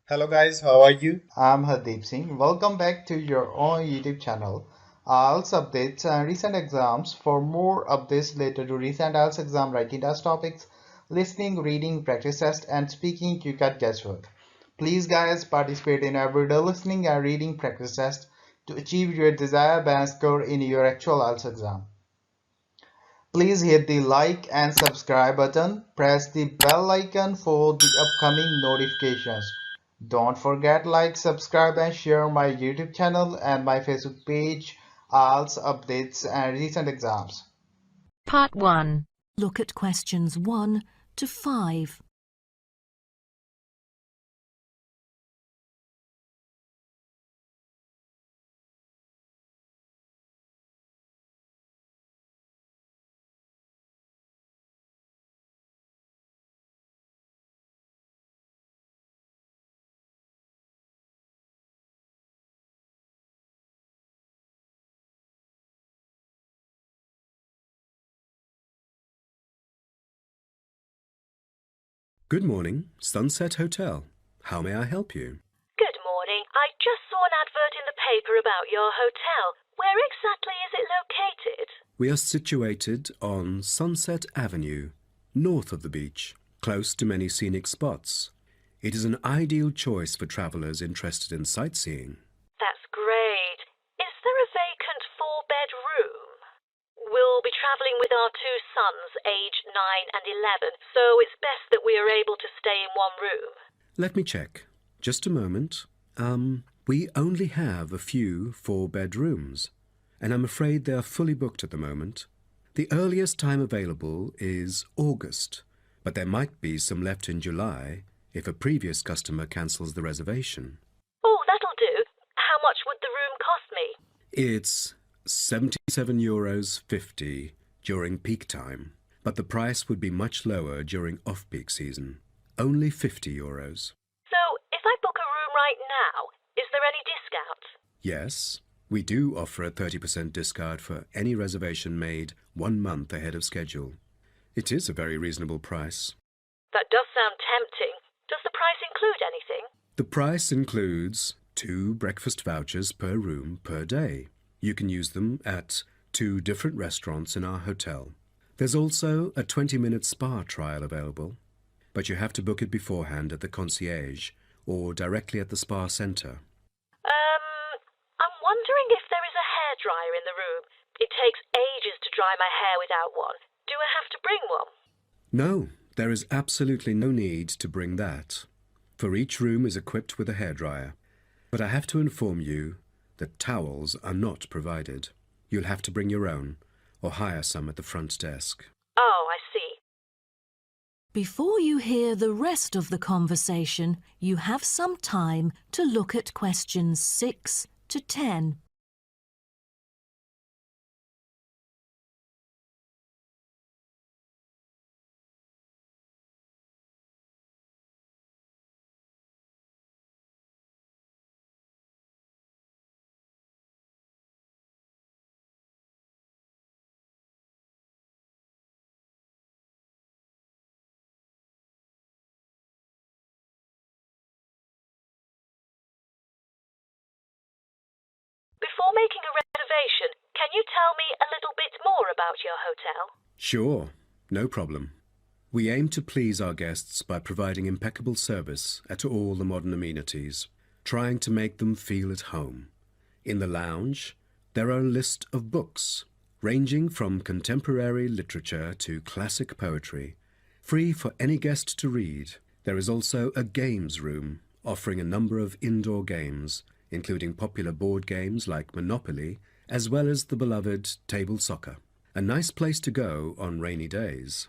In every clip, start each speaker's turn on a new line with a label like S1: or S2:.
S1: Hello guys, how are you?
S2: I'm Hardeep Singh. Welcome back to your own YouTube channel. IELTS updates and recent exams. For more updates related to recent IELTS exam writing test topics, listening, reading, practice test, and speaking, you got guesswork. Please, guys, participate in everyday listening and reading practice test to achieve your desired band score in your actual IELTS exam. Please hit the like and subscribe button. Press the bell icon for the upcoming notifications. Don't forget like, subscribe and share my YouTube channel and my Facebook page, IELTS updates and recent exams.
S3: Part 1. Look at questions 1 to 5.
S4: Good morning, Sunset Hotel. How may I help you?
S5: Good morning. I just saw an advert in the paper about your hotel. Where exactly is it located?
S4: We are situated on Sunset Avenue, north of the beach, close to many scenic spots. It is an ideal choice for travelers interested in sightseeing.
S5: That's great. Is there a vacant four-bed room? We'll be travelling with our two sons, aged 9 and 11, so it's best that we are able to stay in one room.
S4: Let me check. Just a moment. We only have a few four-bed rooms, and I'm afraid they are fully booked at the moment. The earliest time available is August, but there might be some left in July if a previous customer cancels the reservation.
S5: Oh, that'll do. How much would the room cost me?
S4: It's €77.50 during peak time, but the price would be much lower during off-peak season. Only €50.
S5: So, if I book a room right now, is there any discount?
S4: Yes, we do offer a 30% discount for any reservation made 1 month ahead of schedule. It is a very reasonable price.
S5: That does sound tempting. Does the price include anything?
S4: The price includes 2 breakfast vouchers per room per day. You can use them at 2 different restaurants in our hotel. There's also a 20-minute spa trial available, but you have to book it beforehand at the concierge or directly at the spa centre.
S5: I'm wondering if there is a hairdryer in the room. It takes ages to dry my hair without one. Do I have to bring one?
S4: No, there is absolutely no need to bring that, for each room is equipped with a hairdryer. But I have to inform you that towels are not provided. You'll have to bring your own or hire some at the front desk.
S5: Oh, I see.
S3: Before you hear the rest of the conversation, you have some time to look at questions 6 to 10.
S5: Before making a reservation, can you tell me a little bit more about your hotel?
S4: Sure, no problem. We aim to please our guests by providing impeccable service at all the modern amenities, trying to make them feel at home. In the lounge, there are a list of books, ranging from contemporary literature to classic poetry, free for any guest to read. There is also a games room, offering a number of indoor games, including popular board games like Monopoly, as well as the beloved table soccer. A nice place to go on rainy days.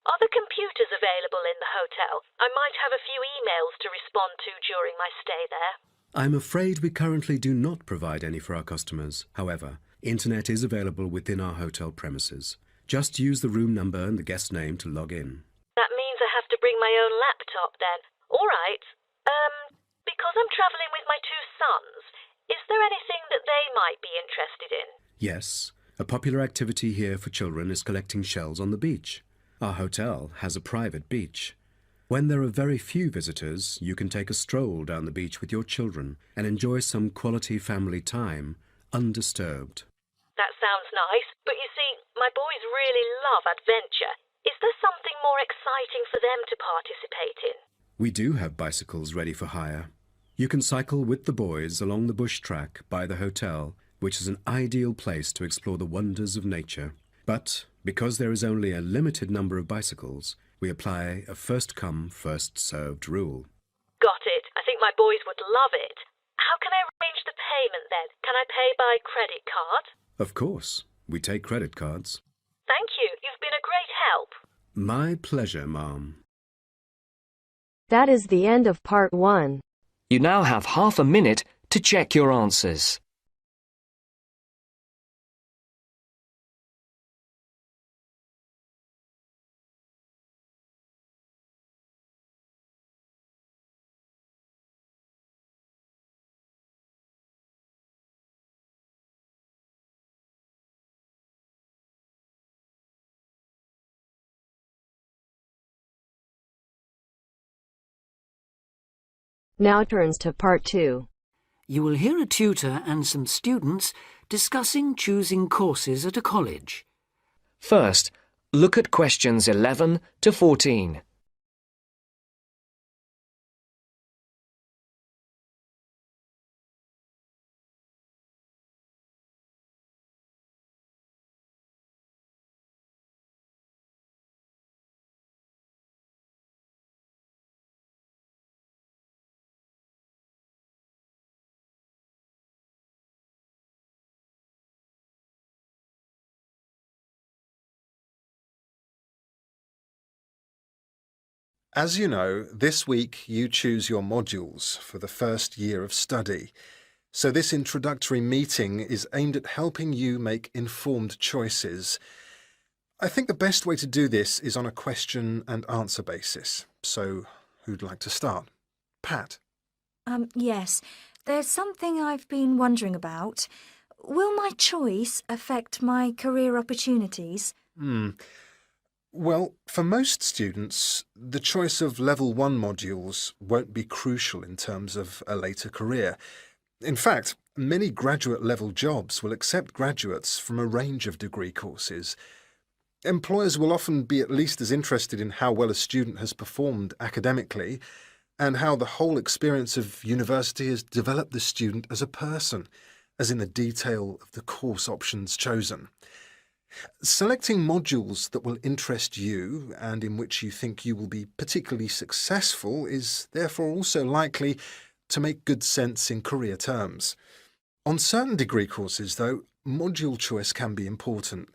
S5: Are the computers available in the hotel? I might have a few emails to respond to during my stay there.
S4: I'm afraid we currently do not provide any for our customers. However, internet is available within our hotel premises. Just use the room number and the guest name to log in.
S5: That means I have to bring my own laptop then. All right. Because I'm travelling with my two sons, is there anything that they might be interested in?
S4: Yes, a popular activity here for children is collecting shells on the beach. Our hotel has a private beach. When there are very few visitors, you can take a stroll down the beach with your children and enjoy some quality family time, undisturbed.
S5: That sounds nice, but you see, my boys really love adventure. Is there something more exciting for them to participate in?
S4: We do have bicycles ready for hire. You can cycle with the boys along the bush track by the hotel, which is an ideal place to explore the wonders of nature. But because there is only a limited number of bicycles, we apply a first-come, first-served rule.
S5: Got it. I think my boys would love it. How can I arrange the payment then? Can I pay by credit card?
S4: Of course, we take credit cards.
S5: Thank you. You've been a great help.
S4: My pleasure, Ma'am.
S1: That is the end of part 1.
S6: You now have half a minute to check your answers.
S1: Now turns to part 2.
S7: You will hear a tutor and some students discussing choosing courses at a college.
S6: First, look at questions 11 to 14.
S8: As you know, this week you choose your modules for the first year of study. So this introductory meeting is aimed at helping you make informed choices. I think the best way to do this is on a question and answer basis. So who'd like to start? Pat?
S9: Yes. There's something I've been wondering about. Will my choice affect my career opportunities?
S8: Well, for most students, the choice of Level 1 modules won't be crucial in terms of a later career. In fact, many graduate-level jobs will accept graduates from a range of degree courses. Employers will often be at least as interested in how well a student has performed academically and how the whole experience of university has developed the student as a person, as in the detail of the course options chosen. Selecting modules that will interest you and in which you think you will be particularly successful is therefore also likely to make good sense in career terms. On certain degree courses, though, module choice can be important.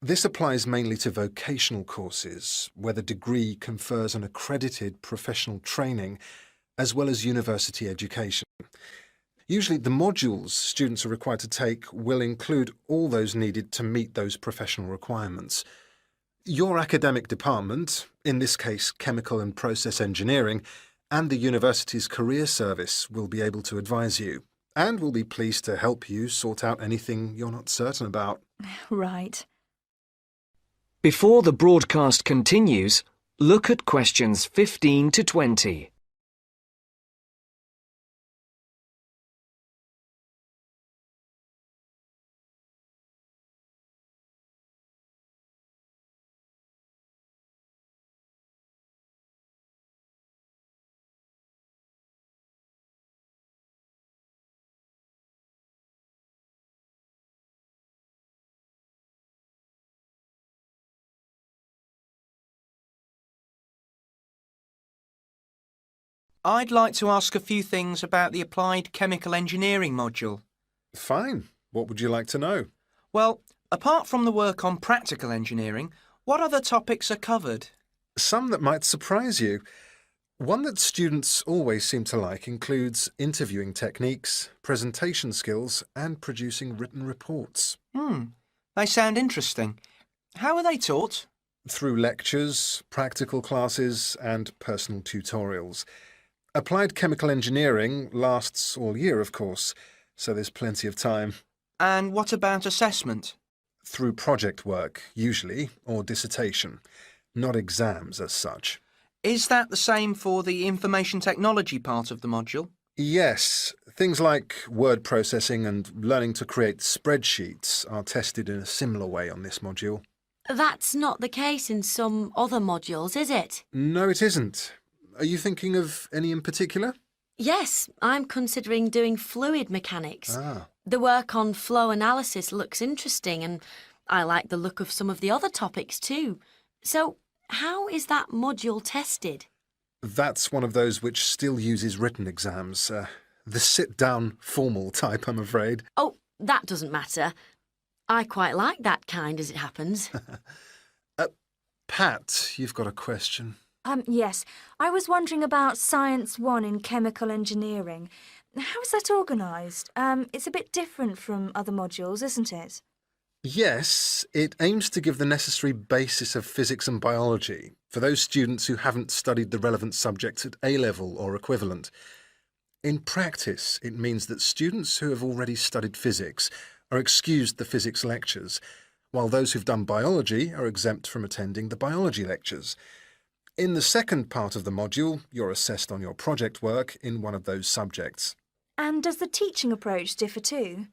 S8: This applies mainly to vocational courses, where the degree confers an accredited professional training as well as university education. Usually the modules students are required to take will include all those needed to meet those professional requirements. Your academic department, in this case Chemical and Process Engineering, and the university's career service will be able to advise you, and will be pleased to help you sort out anything you're not certain about.
S9: Right.
S6: Before the broadcast continues, look at questions 15 to 20.
S10: I'd like to ask a few things about the Applied Chemical Engineering module.
S8: Fine. What would you like to know?
S10: Well, apart from the work on practical engineering, what other topics are covered?
S8: Some that might surprise you. One that students always seem to like includes interviewing techniques, presentation skills, and producing written reports.
S10: They sound interesting. How are they taught?
S8: Through lectures, practical classes, and personal tutorials. Applied chemical engineering lasts all year, of course, so there's plenty of time.
S10: And what about assessment?
S8: Through project work, usually, or dissertation. Not exams as such.
S10: Is that the same for the information technology part of the module?
S8: Yes, things like word processing and learning to create spreadsheets are tested in a similar way on this module.
S11: That's not the case in some other modules, is it?
S8: No, it isn't. Are you thinking of any in particular?
S11: Yes, I'm considering doing fluid mechanics.
S8: Ah.
S11: The work on flow analysis looks interesting, and I like the look of some of the other topics too. So, how is that module tested?
S8: That's one of those which still uses written exams. The sit-down, formal type, I'm afraid.
S11: Oh, that doesn't matter. I quite like that kind, as it happens.
S8: Pat, you've got a question.
S9: Yes. I was wondering about Science 1 in chemical engineering. How is that organised? It's a bit different from other modules, isn't it?
S8: Yes, it aims to give the necessary basis of physics and biology for those students who haven't studied the relevant subjects at A-level or equivalent. In practice, it means that students who have already studied physics are excused the physics lectures, while those who've done biology are exempt from attending the biology lectures. In the second part of the module, you're assessed on your project work in one of those subjects.
S9: And does the teaching approach differ too?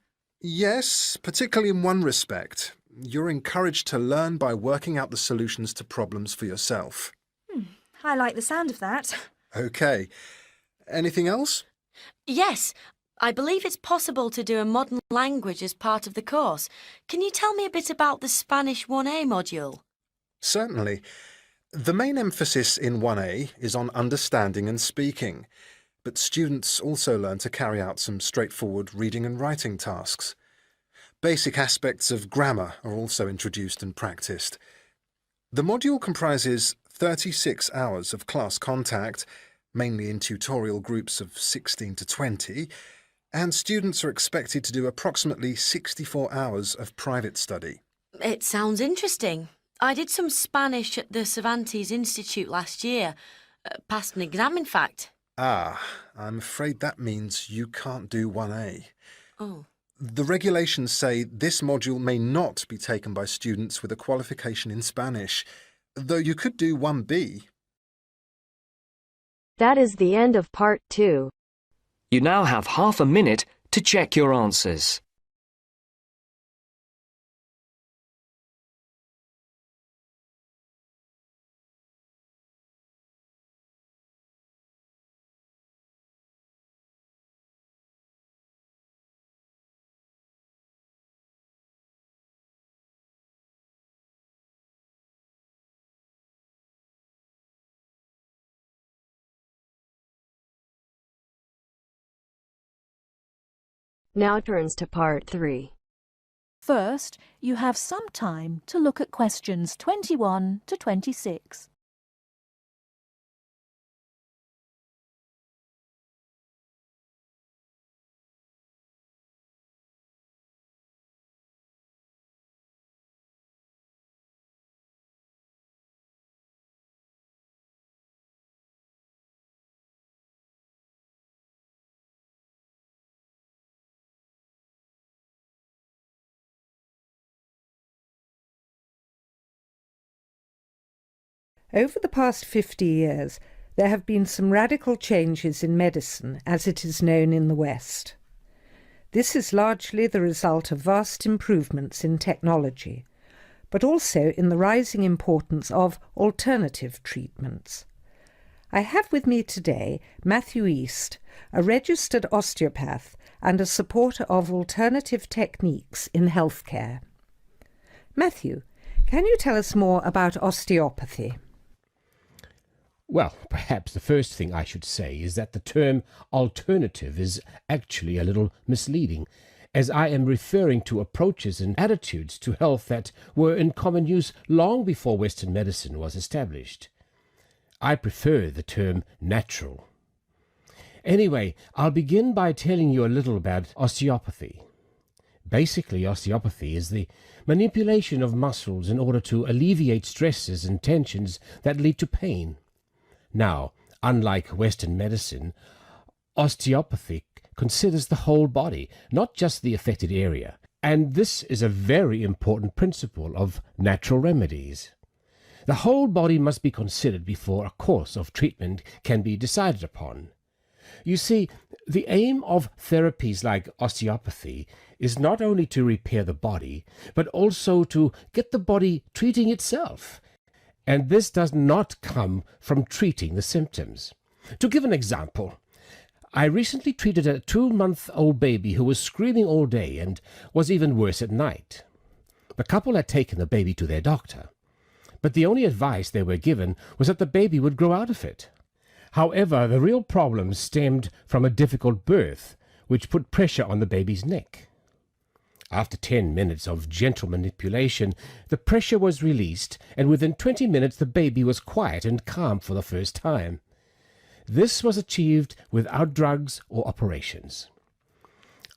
S8: Yes, particularly in one respect. You're encouraged to learn by working out the solutions to problems for yourself.
S9: I like the sound of that.
S8: OK. Anything else?
S11: Yes, I believe it's possible to do a modern language as part of the course. Can you tell me a bit about the Spanish 1A module?
S8: Certainly. The main emphasis in 1A is on understanding and speaking, but students also learn to carry out some straightforward reading and writing tasks. Basic aspects of grammar are also introduced and practiced. The module comprises 36 hours of class contact, mainly in tutorial groups of 16 to 20, and students are expected to do approximately 64 hours of private study.
S11: It sounds interesting. I did some Spanish at the Cervantes Institute last year. Passed an exam, in fact.
S8: Ah, I'm afraid that means you can't do 1A.
S11: Oh.
S8: The regulations say this module may not be taken by students with a qualification in Spanish, though you could do 1B.
S1: That is the end of part 2.
S6: You now have half a minute to check your answers.
S1: Now turns to part 3.
S3: First, you have some time to look at questions 21 to 26.
S12: Over the past 50 years, there have been some radical changes in medicine as it is known in the West. This is largely the result of vast improvements in technology, but also in the rising importance of alternative treatments. I have with me today Matthew East, a registered osteopath and a supporter of alternative techniques in healthcare. Matthew, can you tell us more about osteopathy?
S13: Well, perhaps the first thing I should say is that the term alternative is actually a little misleading, as I am referring to approaches and attitudes to health that were in common use long before Western medicine was established. I prefer the term natural. Anyway, I'll begin by telling you a little about osteopathy. Basically, osteopathy is the manipulation of muscles in order to alleviate stresses and tensions that lead to pain. Now, unlike Western medicine, osteopathy considers the whole body, not just the affected area, and this is a very important principle of natural remedies. The whole body must be considered before a course of treatment can be decided upon. You see, the aim of therapies like osteopathy is not only to repair the body, but also to get the body treating itself. And this does not come from treating the symptoms. To give an example, I recently treated a 2-month-old baby who was screaming all day and was even worse at night. The couple had taken the baby to their doctor, but the only advice they were given was that the baby would grow out of it. However, the real problem stemmed from a difficult birth, which put pressure on the baby's neck. After 10 minutes of gentle manipulation, the pressure was released, and within 20 minutes the baby was quiet and calm for the first time. This was achieved without drugs or operations.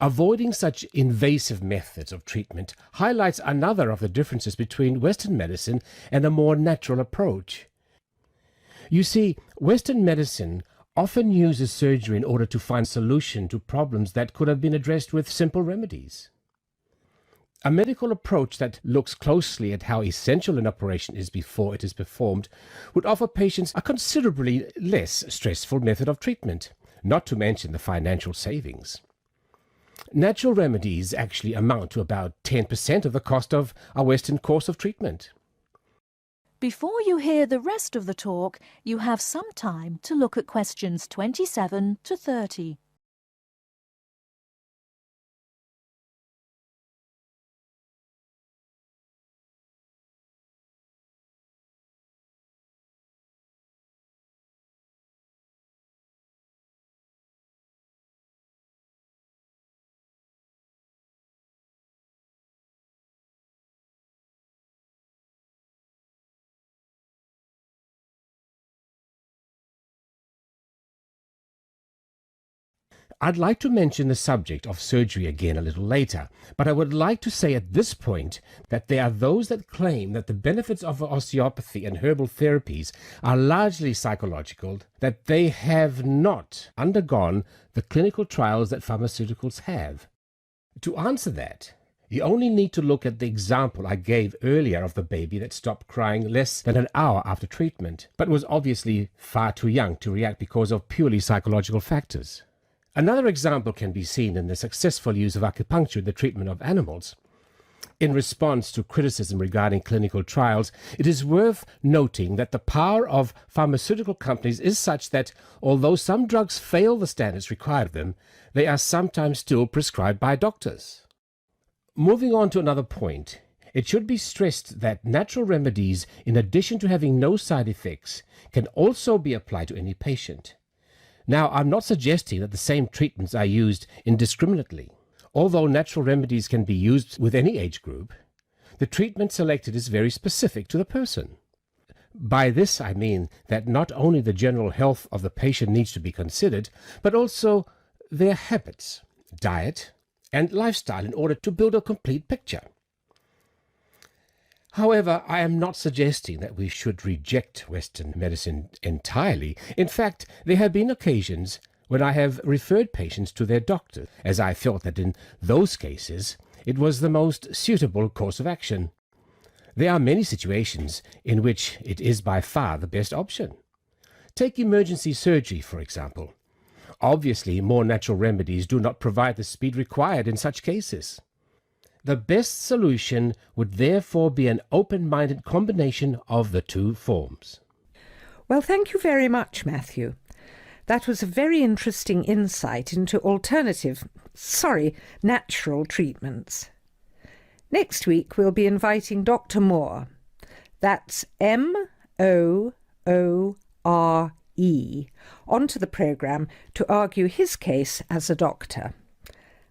S13: Avoiding such invasive methods of treatment highlights another of the differences between Western medicine and a more natural approach. You see, Western medicine often uses surgery in order to find a solution to problems that could have been addressed with simple remedies. A medical approach that looks closely at how essential an operation is before it is performed would offer patients a considerably less stressful method of treatment, not to mention the financial savings. Natural remedies actually amount to about 10% of the cost of a Western course of treatment.
S3: Before you hear the rest of the talk, you have some time to look at questions 27 to 30.
S13: I'd like to mention the subject of surgery again a little later, but I would like to say at this point that there are those that claim that the benefits of osteopathy and herbal therapies are largely psychological, that they have not undergone the clinical trials that pharmaceuticals have. To answer that, you only need to look at the example I gave earlier of the baby that stopped crying less than an hour after treatment, but was obviously far too young to react because of purely psychological factors. Another example can be seen in the successful use of acupuncture in the treatment of animals. In response to criticism regarding clinical trials, it is worth noting that the power of pharmaceutical companies is such that, although some drugs fail the standards required of them, they are sometimes still prescribed by doctors. Moving on to another point, it should be stressed that natural remedies, in addition to having no side effects, can also be applied to any patient. Now, I'm not suggesting that the same treatments are used indiscriminately. Although natural remedies can be used with any age group, the treatment selected is very specific to the person. By this I mean that not only the general health of the patient needs to be considered, but also their habits, diet, and lifestyle in order to build a complete picture. However, I am not suggesting that we should reject Western medicine entirely. In fact, there have been occasions when I have referred patients to their doctor, as I felt that in those cases it was the most suitable course of action. There are many situations in which it is by far the best option. Take emergency surgery, for example. Obviously, more natural remedies do not provide the speed required in such cases. The best solution would therefore be an open-minded combination of the two forms.
S12: Well, thank you very much, Matthew. That was a very interesting insight into natural treatments. Next week we'll be inviting Dr. Moore. That's Moore, onto the programme to argue his case as a doctor.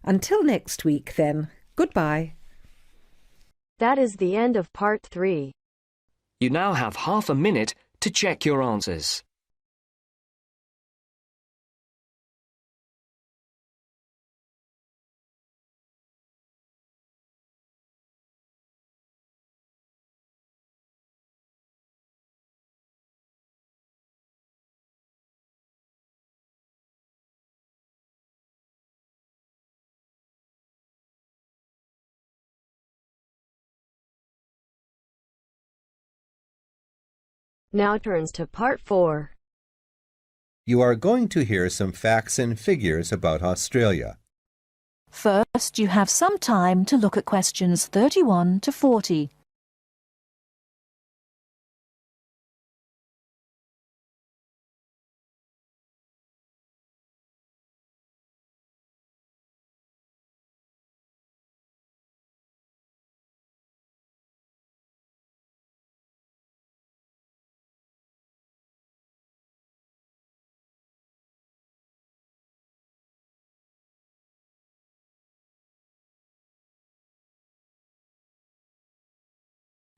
S12: Until next week, then, goodbye.
S1: That is the end of part 3.
S6: You now have half a minute to check your answers.
S1: Now turns to Part 4.
S14: You are going to hear some facts and figures about Australia.
S3: First, you have some time to look at questions 31 to 40.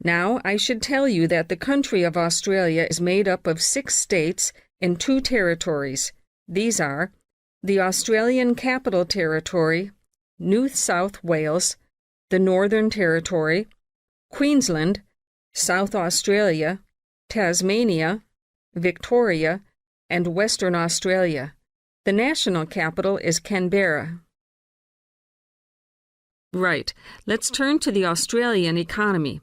S15: Now, I should tell you that the country of Australia is made up of 6 states and 2 territories. These are the Australian Capital Territory, New South Wales, the Northern Territory, Queensland, South Australia, Tasmania, Victoria, and Western Australia. The national capital is Canberra. Right, let's turn to the Australian economy.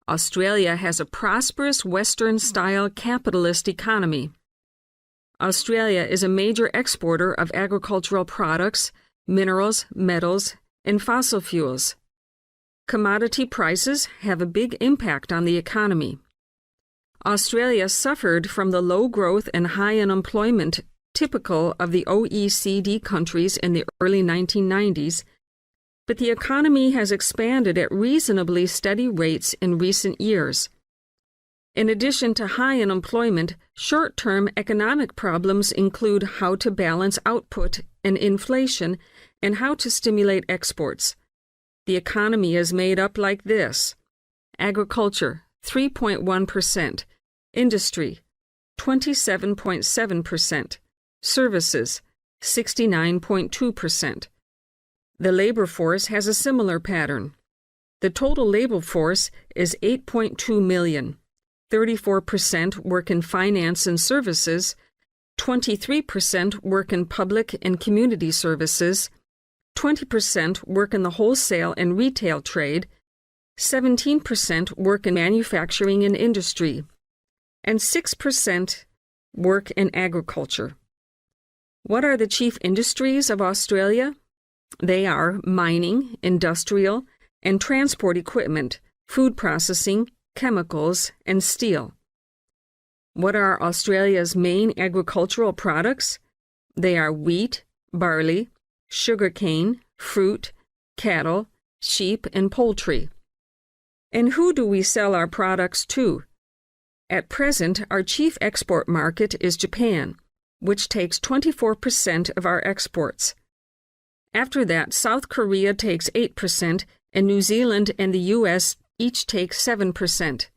S15: Australia has a prosperous Western-style capitalist economy. Australia is a major exporter of agricultural products, minerals, metals, and fossil fuels. Commodity prices have a big impact on the economy. Australia suffered from the low growth and high unemployment typical of the OECD countries in the early 1990s, but the economy has expanded at reasonably steady rates in recent years. In addition to high unemployment, short-term economic problems include how to balance output and inflation and how to stimulate exports. The economy is made up like this: agriculture, 3.1%, industry, 27.7%, services, 69.2%. The labor force has a similar pattern. The total labor force is 8.2 million. 34% work in finance and services, 23% work in public and community services, 20% work in the wholesale and retail trade, 17% work in manufacturing and industry, and 6% work in agriculture. What are the chief industries of Australia? They are mining, industrial, and transport equipment, food processing, chemicals, and steel. What are Australia's main agricultural products? They are wheat, barley, sugarcane, fruit, cattle, sheep, and poultry. And who do we sell our products to? At present, our chief export market is Japan, which takes 24% of our exports. After that, South Korea takes 8%, and New Zealand and the U.S. each take 7%.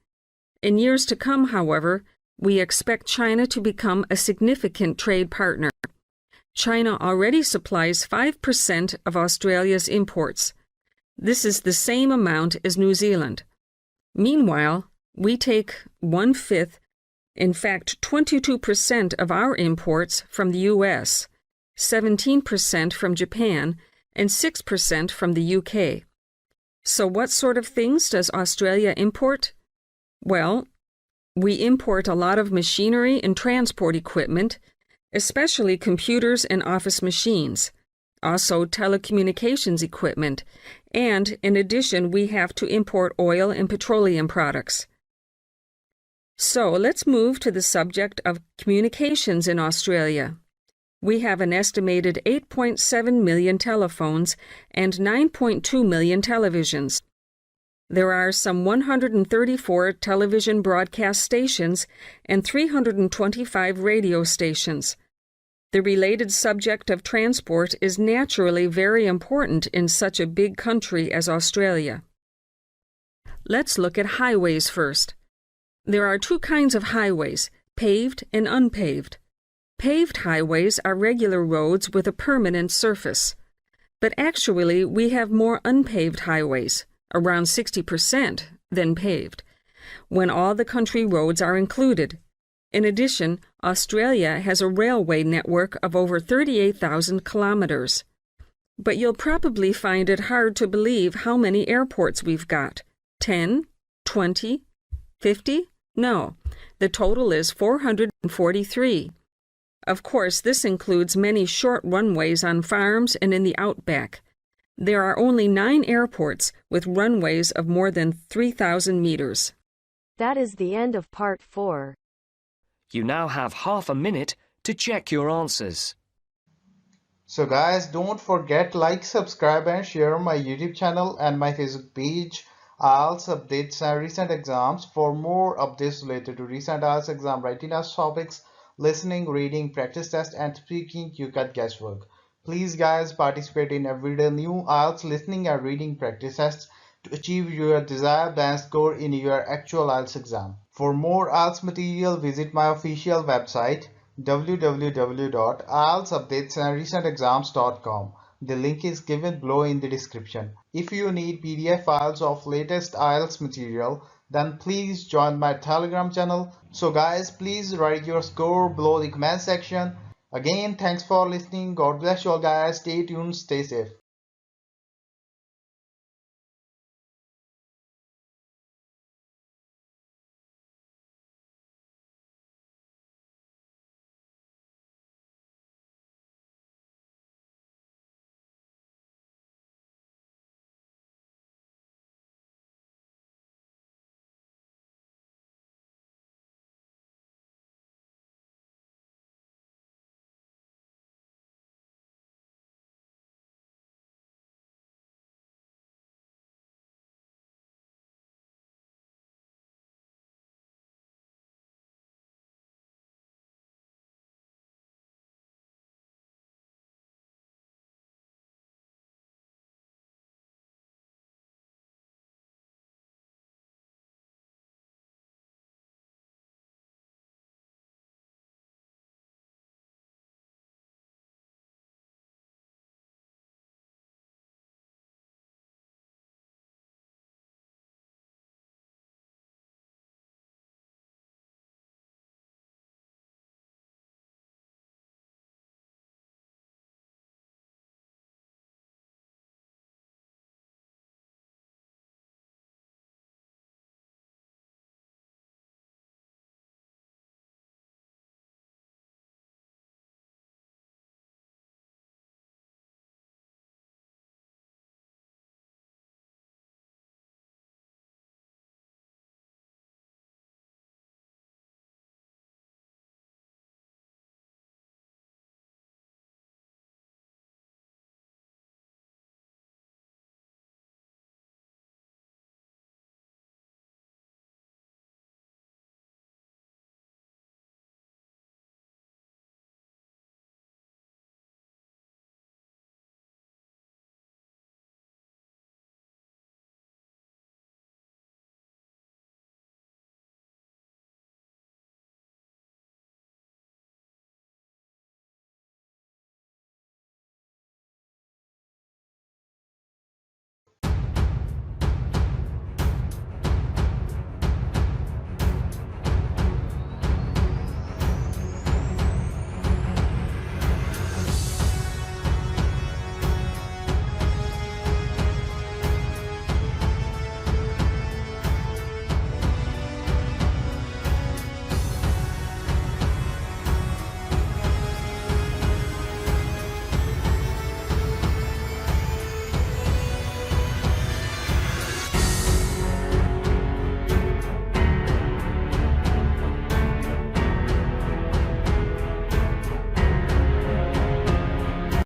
S15: In years to come, however, we expect China to become a significant trade partner. China already supplies 5% of Australia's imports. This is the same amount as New Zealand. Meanwhile, we take 1/5, in fact 22% of our imports from the U.S., 17% from Japan, and 6% from the UK. So what sort of things does Australia import? Well, we import a lot of machinery and transport equipment, especially computers and office machines, also telecommunications equipment, and in addition we have to import oil and petroleum products. So let's move to the subject of communications in Australia. We have an estimated 8.7 million telephones and 9.2 million televisions. There are some 134 television broadcast stations and 325 radio stations. The related subject of transport is naturally very important in such a big country as Australia. Let's look at highways first. There are 2 kinds of highways, paved and unpaved. Paved highways are regular roads with a permanent surface. But actually, we have more unpaved highways, around 60%, than paved, when all the country roads are included. In addition, Australia has a railway network of over 38,000 kilometers. But you'll probably find it hard to believe how many airports we've got. 10, 20, 50, No, the total is 443. Of course, this includes many short runways on farms and in the outback. There are only 9 airports with runways of more than 3,000 meters.
S1: That is the end of part 4.
S6: You now have half a minute to check your answers.
S2: So guys, don't forget like, subscribe and share my YouTube channel and my Facebook page, IELTS updates and recent exams. For more updates related to recent IELTS exam writing test topics, listening, reading, practice test and speaking, you got guesswork. Please guys, participate in everyday new IELTS listening and reading practice tests to achieve your desired band score in your actual IELTS exam. For more IELTS material, visit my official website www.ieltsupdatesandrecentexams.com. The link is given below in the description. If you need PDF files of latest IELTS material, then please join my Telegram channel. So guys, please write your score below the comment section. Again, thanks for listening. God bless you all guys. Stay tuned, stay safe.